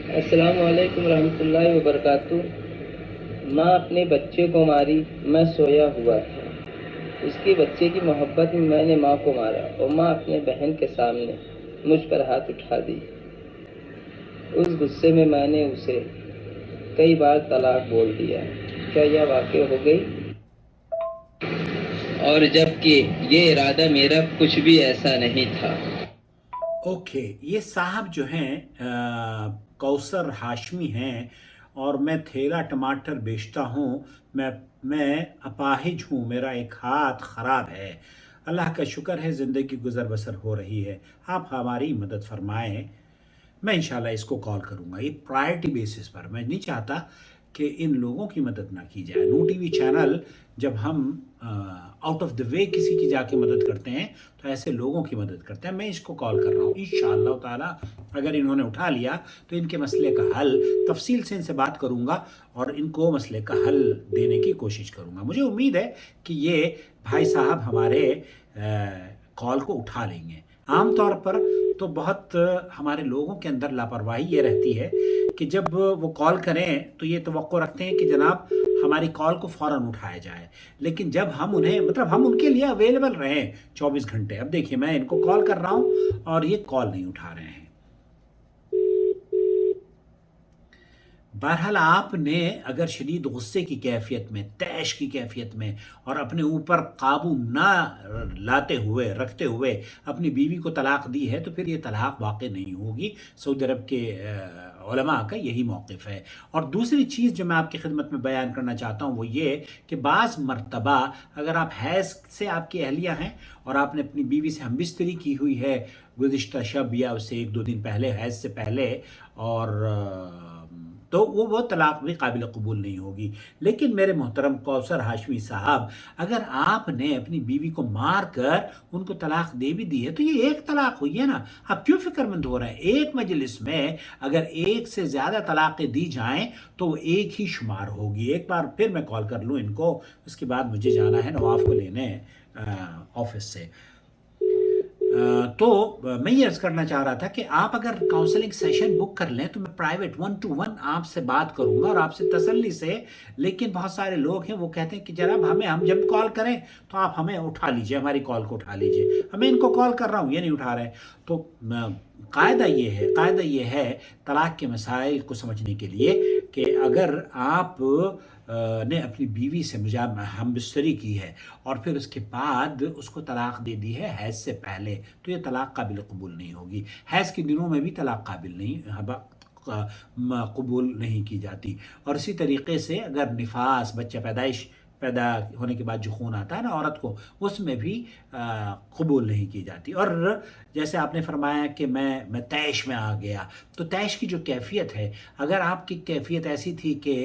السلام علیکم ورحمۃ اللہ وبرکاتہ۔ ماں اپنے بچے کو ماری، میں سویا ہوا تھا۔ اس کے بچے کی محبت میں میں نے ماں کو مارا اور ماں اپنے بہن کے سامنے مجھ پر ہاتھ اٹھا دی۔ اس غصے میں میں نے اسے کئی بار طلاق بول دیا۔ کیا یہ واقع ہو گئی؟ اور جبکہ یہ ارادہ میرا کچھ بھی ایسا نہیں تھا۔ اوکے، یہ صاحب جو ہیں کوثر ہاشمی ہیں، اور میں تھیلا ٹماٹر بیچتا ہوں۔ میں اپاہج ہوں، میرا ایک ہاتھ خراب ہے۔ اللہ کا شکر ہے زندگی گزر بسر ہو رہی ہے، آپ ہماری مدد فرمائیں۔ میں انشاءاللہ اس کو کال کروں گا، یہ پرائرٹی بیسس پر۔ میں نہیں چاہتا کہ ان لوگوں کی مدد نہ کی جائے۔ نو ٹی وی چینل جب ہم آؤٹ آف دا وے کسی کی جا کے مدد کرتے ہیں تو ایسے لوگوں کی مدد کرتے ہیں۔ میں اس کو کال کر رہا ہوں، انشاءاللہ تعالی اگر انہوں نے اٹھا لیا تو ان کے مسئلے کا حل تفصیل سے ان سے بات کروں گا اور ان کو مسئلے کا حل دینے کی کوشش کروں گا۔ مجھے امید ہے کہ یہ بھائی صاحب ہمارے کال کو اٹھا لیں گے۔ عام طور پر تو بہت ہمارے لوگوں کے اندر لاپرواہی یہ رہتی ہے کہ جب وہ کال کریں تو یہ توقع رکھتے ہیں کہ جناب ہماری کال کو فوراً اٹھایا جائے، لیکن جب ہم ہم ان کے لیے اویلیبل رہیں 24 گھنٹے۔ اب دیکھیے میں ان کو کال کر رہا ہوں اور یہ کال نہیں اٹھا رہے ہیں۔ بہرحال آپ نے اگر شدید غصے کی کیفیت میں، طیش کی کیفیت میں اور اپنے اوپر قابو نہ رکھتے ہوئے اپنی بیوی کو طلاق دی ہے تو پھر یہ طلاق واقع نہیں ہوگی۔ سعودی عرب کے علماء کا یہی موقف ہے۔ اور دوسری چیز جو میں آپ کی خدمت میں بیان کرنا چاہتا ہوں وہ یہ کہ بعض مرتبہ اگر آپ حیض سے آپ کی اہلیہ ہیں اور آپ نے اپنی بیوی سے ہم بستری کی ہوئی ہے گزشتہ شب یا اس سے 1-2 دن پہلے، حیض سے پہلے، اور تو وہ طلاق بھی قابل قبول نہیں ہوگی۔ لیکن میرے محترم کوثر ہاشمی صاحب، اگر آپ نے اپنی بیوی کو مار کر ان کو طلاق دے بھی دی ہے تو یہ ایک طلاق ہوئی ہے نا، آپ کیوں فکر مند ہو رہے ہیں؟ ایک مجلس میں اگر ایک سے زیادہ طلاقیں دی جائیں تو وہ ایک ہی شمار ہوگی۔ ایک بار پھر میں کال کر لوں ان کو، اس کے بعد مجھے جانا ہے نواف کو لینے آفس سے۔ تو میں یہ عرض کرنا چاہ رہا تھا کہ آپ اگر کاؤنسلنگ سیشن بک کر لیں تو میں پرائیویٹ 1-to-1 آپ سے بات کروں گا اور آپ سے تسلی سے۔ لیکن بہت سارے لوگ ہیں وہ کہتے ہیں کہ جناب ہم جب کال کریں تو آپ ہمیں اٹھا لیجئے، ہماری کال کو اٹھا لیجئے۔ میں ان کو کال کر رہا ہوں، یہ نہیں اٹھا رہے۔ تو قاعدہ یہ ہے طلاق کے مسائل کو سمجھنے کے لیے کہ اگر آپ نے اپنی بیوی سے ہم بستری کی ہے اور پھر اس کے بعد اس کو طلاق دے دی ہے حیض سے پہلے تو یہ طلاق قابل قبول نہیں ہوگی۔ حیض کے دنوں میں بھی طلاق قبول نہیں کی جاتی۔ اور اسی طریقے سے اگر نفاس، بچہ پیدا ہونے کے بعد جو خون آتا ہے نا عورت کو، اس میں بھی قبول نہیں کی جاتی۔ اور جیسے آپ نے فرمایا کہ میں طیش میں آ گیا، تو طیش کی جو کیفیت ہے، اگر آپ کی کیفیت ایسی تھی کہ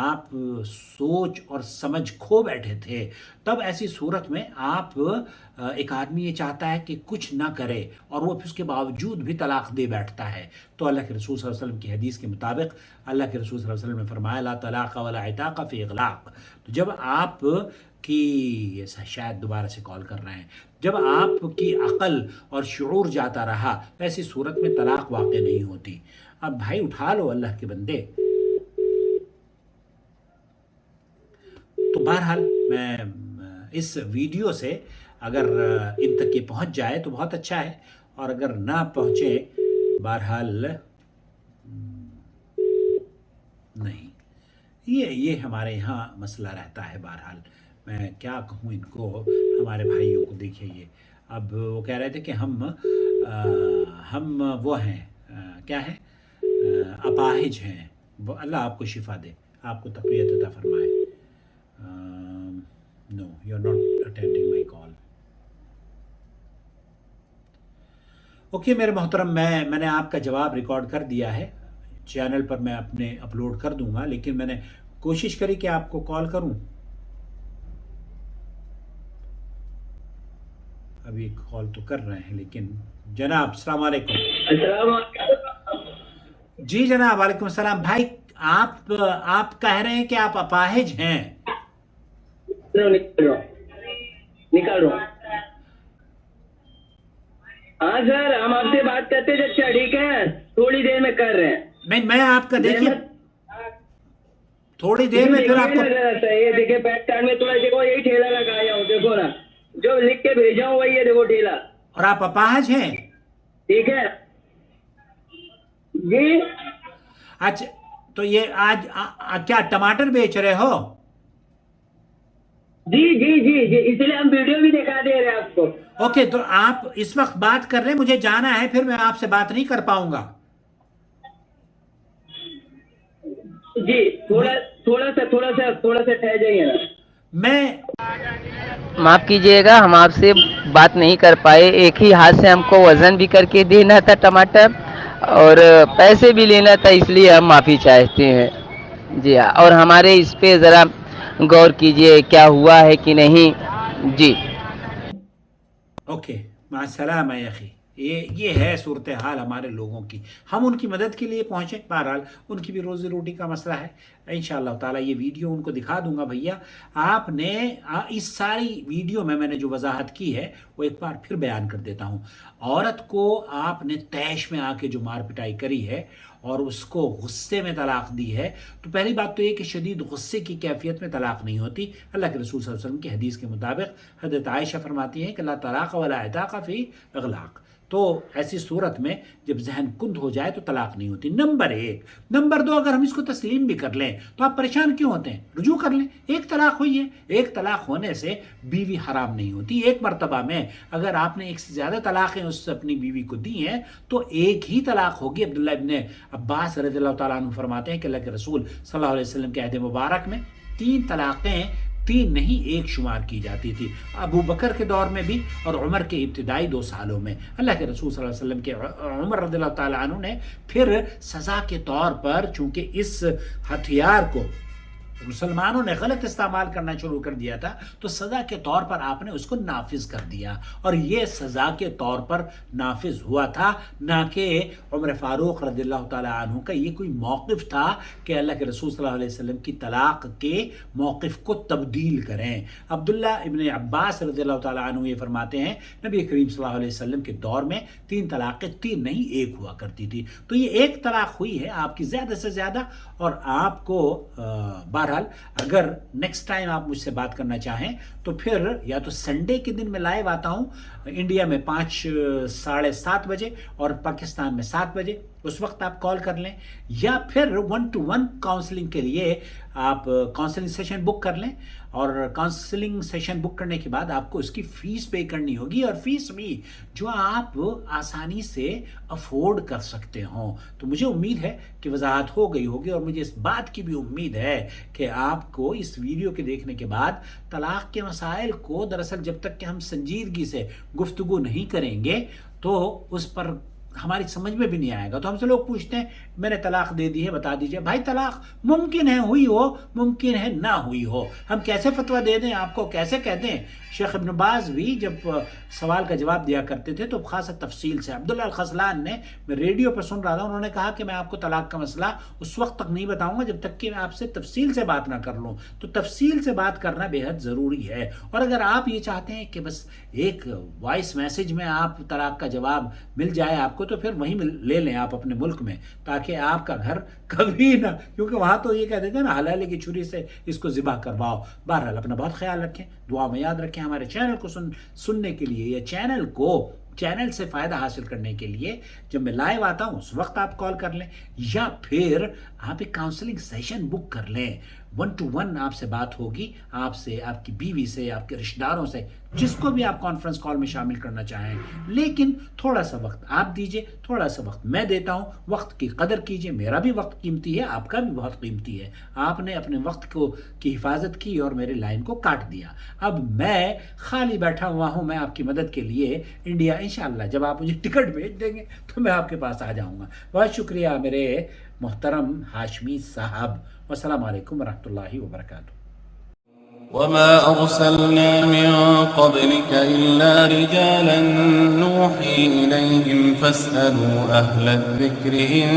آپ سوچ اور سمجھ کھو بیٹھے تھے، تب ایسی صورت میں ایک آدمی یہ چاہتا ہے کہ کچھ نہ کرے اور وہ پھر اس کے باوجود بھی طلاق دے بیٹھتا ہے۔ تو اللہ کے رسول صلی اللہ علیہ وسلم کی حدیث کے مطابق اللہ کے رسول صلی اللہ علیہ وسلم نے فرمایا لا طلاق ولا عتاق فی اغلاق۔ تو جب آپ کی شاید دوبارہ سے کال کر رہے ہیں، جب آپ کی عقل اور شعور جاتا رہا تو ایسی صورت میں طلاق واقع نہیں ہوتی۔ اب بھائی اٹھا لو اللہ کے بندے۔ تو بہرحال میں اس ویڈیو سے اگر ان تک یہ پہنچ جائے تو بہت اچھا ہے، اور اگر نہ پہنچے بہرحال نہیں، یہ ہمارے ہاں مسئلہ رہتا ہے۔ بہرحال میں کیا کہوں ان کو، ہمارے بھائیوں کو۔ دیکھیے یہ اب وہ کہہ رہے تھے کہ ہم وہ ہیں، کیا ہے، اپاہج ہیں۔ اللہ آپ کو شفا دے، آپ کو تقویت عطا فرمائے۔ No you are not attending my call. Okay میرے محترم، میں نے آپ کا جواب ریکارڈ کر دیا ہے، چینل پر میں اپنے اپلوڈ کر دوں گا، لیکن میں نے کوشش کری کہ آپ کو کال کروں۔ ابھی کال تو کر رہے ہیں لیکن جناب السلام علیکم۔ السلام علیکم۔ جی جناب وعلیکم السلام۔ بھائی آپ کہہ رہے ہیں کہ آپ اپاہج ہیں؟ نکال رہا ہوں۔ ہاں سر، ہم آپ سے بات کرتے تھے۔ اچھا ٹھیک ہے، تھوڑی دیر میں کر رہے ہیں۔ نہیں میں آپ کا دیکھیے تھوڑی دیر میں پھر آپ کو یہ دیکھیں بیک ٹائم میں تھوڑا دیکھو یہی ٹھیلا لگایا ہوں دیکھو نا جو لکھ کے بھیجا ہوں وہی ہے دیکھو ٹھیلا. اور آپ اپاہج ہیں؟ ٹھیک ہے جی. اچھا تو یہ آج کیا ٹماٹر بیچ رہے ہو؟ جی جی جی جی اس لیے ہم ویڈیو بھی دکھا دے رہے ہیں آپ کو. اوکے تو آپ اس وقت بات کر رہے ہیں، مجھے جانا ہے، پھر میں آپ سے بات نہیں کر پاؤں گا. جی تھوڑا سا ٹھہر جائیے نا. میں معاف کیجئے گا ہم آپ سے بات نہیں کر پائے. ایک ہی ہاتھ سے ہم کو وزن بھی کر کے دینا تھا ٹماٹر اور پیسے بھی لینا تھا، اس لیے ہم معافی چاہتے ہیں. جی ہاں اور ہمارے اس پہ ذرا غور کیجئے کیا ہوا ہے کہ نہیں. جی اوکے مع السلامہ یا اخی. یہ ہے صورتحال ہمارے لوگوں کی. ہم ان کی مدد کے لیے پہنچے، بہرحال ان کی بھی روزی روٹی کا مسئلہ ہے. انشاءاللہ تعالیٰ یہ ویڈیو ان کو دکھا دوں گا. بھیا آپ نے اس ساری ویڈیو میں نے جو وضاحت کی ہے وہ ایک بار پھر بیان کر دیتا ہوں. عورت کو آپ نے طیش میں آ کے جو مار پٹائی کری ہے اور اس کو غصے میں طلاق دی ہے، تو پہلی بات تو یہ کہ شدید غصے کی کیفیت میں طلاق نہیں ہوتی. اللہ کے رسول صلی اللہ علیہ وسلم کی حدیث کے مطابق حضرت عائشہ فرماتی ہیں کہ لا طلاق ولا عتاق فی اغلاق. تو ایسی صورت میں جب ذہن کند ہو جائے تو طلاق نہیں ہوتی. نمبر 1. نمبر 2، اگر ہم اس کو تسلیم بھی کر لیں تو آپ پریشان کیوں ہوتے ہیں؟ رجوع کر لیں. ایک طلاق ہوئی ہے، ایک طلاق ہونے سے بیوی حرام نہیں ہوتی. ایک مرتبہ میں اگر آپ نے ایک سے زیادہ طلاقیں اس سے اپنی بیوی کو دی ہیں تو ایک ہی طلاق ہوگی. عبداللہ ابن عباس رضی اللہ تعالیٰ عنہ فرماتے ہیں کہ اللہ کے رسول صلی اللہ علیہ وسلم کے عہد مبارک میں 3 طلاقیں 3 نہیں 1 شمار کی جاتی تھی. ابو بکر کے دور میں بھی اور عمر کے ابتدائی 2 سالوں میں. اللہ کے رسول صلی اللہ علیہ وسلم کے عمر رضی اللہ تعالیٰ عنہ نے پھر سزا کے طور پر، چونکہ اس ہتھیار کو مسلمانوں نے غلط استعمال کرنا شروع کر دیا تھا، تو سزا کے طور پر آپ نے اس کو نافذ کر دیا. اور یہ سزا کے طور پر نافذ ہوا تھا، نہ کہ عمر فاروق رضی اللہ تعالیٰ عنہ کا یہ کوئی موقف تھا کہ اللہ کے رسول صلی اللہ علیہ وسلم کی طلاق کے موقف کو تبدیل کریں. عبداللہ ابن عباس رضی اللہ تعالیٰ عنہ یہ فرماتے ہیں نبی کریم صلی اللہ علیہ وسلم کے دور میں 3 طلاقیں 3 نہیں 1 ہوا کرتی تھی. تو یہ 1 طلاق ہوئی ہے آپ کی زیادہ سے زیادہ. اور آپ کو بہرحال اگر نیکسٹ ٹائم آپ مجھ سے بات کرنا چاہیں تو پھر یا تو سنڈے کے دن میں لائیو آتا ہوں انڈیا میں 5 ساڑھے 7 بجے اور پاکستان میں 7 بجے، اس وقت آپ کال کر لیں، یا پھر 1 to 1 کاؤنسلنگ کے لیے آپ کاؤنسلنگ سیشن بک کر لیں. اور کاؤنسلنگ سیشن بک کرنے کے بعد آپ کو اس کی فیس پے کرنی ہوگی، اور فیس بھی جو آپ آسانی سے افورڈ کر سکتے ہوں. تو مجھے امید ہے کہ وضاحت ہو گئی ہوگی، اور مجھے اس بات کی بھی امید ہے کہ آپ کو اس ویڈیو کے دیکھنے کے بعد طلاق کے مسائل کو دراصل جب تک کہ ہم سنجیدگی سے گفتگو نہیں کریں گے تو اس پر ہماری سمجھ میں بھی نہیں آئے گا. تو ہم سے لوگ پوچھتے ہیں میں نے طلاق دے دی ہے، بتا دیجئے. بھائی طلاق ممکن ہے ہوئی ہو، ممکن ہے نہ ہوئی ہو. ہم کیسے فتویٰ دے دیں آپ کو، کیسے کہہ دیں؟ شیخ ابن باز بھی جب سوال کا جواب دیا کرتے تھے تو خاصا تفصیل سے، عبداللہ الخذلان نے، میں ریڈیو پر سن رہا تھا، انہوں نے کہا کہ میں آپ کو طلاق کا مسئلہ اس وقت تک نہیں بتاؤں گا جب تک کہ میں آپ سے تفصیل سے بات نہ کر لوں. تو تفصیل سے بات کرنا بے حد ضروری ہے. اور اگر آپ یہ چاہتے ہیں کہ بس ایک وائس میسج میں آپ طلاق کا جواب مل جائے آپ کو، تو پھر وہیں لے لیں آپ اپنے ملک میں، تاکہ آپ کا گھر کبھی نہ، کیونکہ وہاں تو یہ کہتے تھے نا حلالے کی چھری سے اس کو ذبح کرواؤ. بہرحال اپنا بہت خیال رکھیں، دعا میں یاد رکھیں. ہمارے چینل کو سننے کے لیے یا چینل سے فائدہ حاصل کرنے کے لیے جب میں لائیو آتا ہوں اس وقت آپ کال کر لیں، یا پھر آپ ایک کاؤنسلنگ سیشن بک کر لیں. 1 to 1 آپ سے بات ہوگی، آپ سے، آپ کی بیوی سے، آپ کے رشتہ داروں سے، جس کو بھی آپ کانفرنس کال میں شامل کرنا چاہیں. لیکن تھوڑا سا وقت آپ دیجئے، تھوڑا سا وقت میں دیتا ہوں. وقت کی قدر کیجئے، میرا بھی وقت قیمتی ہے، آپ کا بھی بہت قیمتی ہے. آپ نے اپنے وقت کی حفاظت کی اور میرے لائن کو کاٹ دیا. اب میں خالی بیٹھا ہوا ہوں، میں آپ کی مدد کے لیے انڈیا انشاءاللہ جب آپ مجھے ٹکٹ بھیج دیں گے تو میں آپ کے پاس آ جاؤں گا. بہت شکریہ میرے محترم ہاشمی صاحب. والسلام علیکم ورحمۃ اللہ وبرکاتہ. وما أرسلنا من قبلك إلا رجالا نوحي إليهم فاسألوا أهل الذكر إن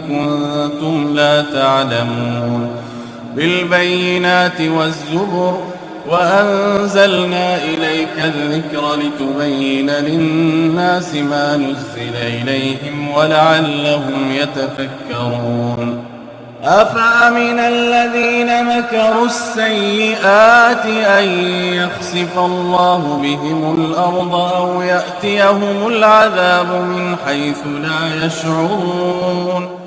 كنتم لا تعلمون. بالبينات والزبر وأنزلنا إليك الذكر لتبين للناس ما نزل إليهم ولعلهم يتفكرون أفأمن الذين مكروا السيئات أن يخسف الله بهم الأرض أو يأتيهم العذاب من حيث لا يشعرون